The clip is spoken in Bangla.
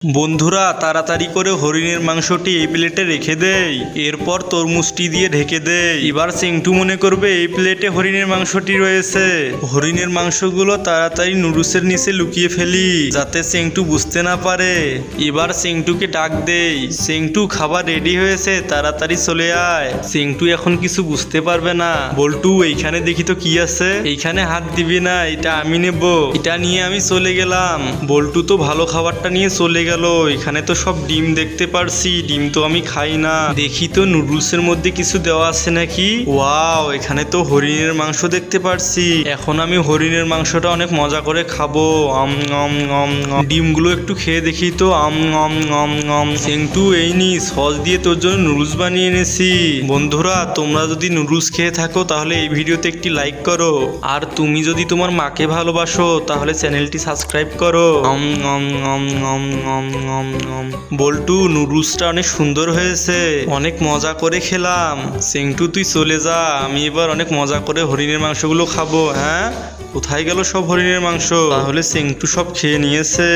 বন্ধুরা তাড়াতাড়ি করে হরিণের মাংসটি এই প্লেটে রেখে দেই, এরপর তরমুজটি দিয়ে ঢেকে দেই। এবার চিংটু মনে করবে এই প্লেটে হরিণের মাংসটি রয়েছে। হরিণের মাংসগুলো তাড়াতাড়ি নুডলসের নিচে লুকিয়ে ফেলি যাতে চিংটু বুঝতে না পারে। এবার চিংটুকে ডাক দেই, চিংটু খাবার রেডি হয়েছে, তাড়াতাড়ি চলে আয়। চিংটু এখন কিছু বুঝতে পারবে না। বল্টু এইখানে দেখি তো কি আছে, এইখানে হাত দিবি না, এটা আমি নেব। এটা নিয়ে আমি চলে গেলাম। বল্টু তো ভালো খাবারটা নিয়ে চলে গেল। এখানে তো সব ডিম দেখতে পারছি, ডিম তো আমি খাই না। দেখি তো নুডলসের মধ্যে কিছু দেওয়া আছে নাকি। ওয়াও, এখানে তো হরিণের মাংস দেখতে পারছি। এখন আমি হরিণের মাংসটা অনেক মজা করে খাবো। ডিমগুলো একটু খেয়ে দেখি তো। চিংটু এই নি সস দিয়ে তোর জন্য নুডলস বানিয়ে এনেছি। বন্ধুরা তোমরা যদি নুডলস খেয়ে থাকো তাহলে এই ভিডিওতে একটি লাইক করো, আর তুমি যদি তোমার মাকে ভালোবাসো তাহলে চ্যানেলটি সাবস্ক্রাইব করো। বল্টু নুডলসটা অনেক সুন্দর হয়েছে, অনেক মজা করে খেলাম। চিংটু তুই চলে যা, আমি এবার অনেক মজা করে হরিণের মাংসগুলো খাবো। হ্যাঁ, কোথায় গেল সব হরিণের মাংস? তাহলে চিংটু সব খেয়ে নিয়েছে।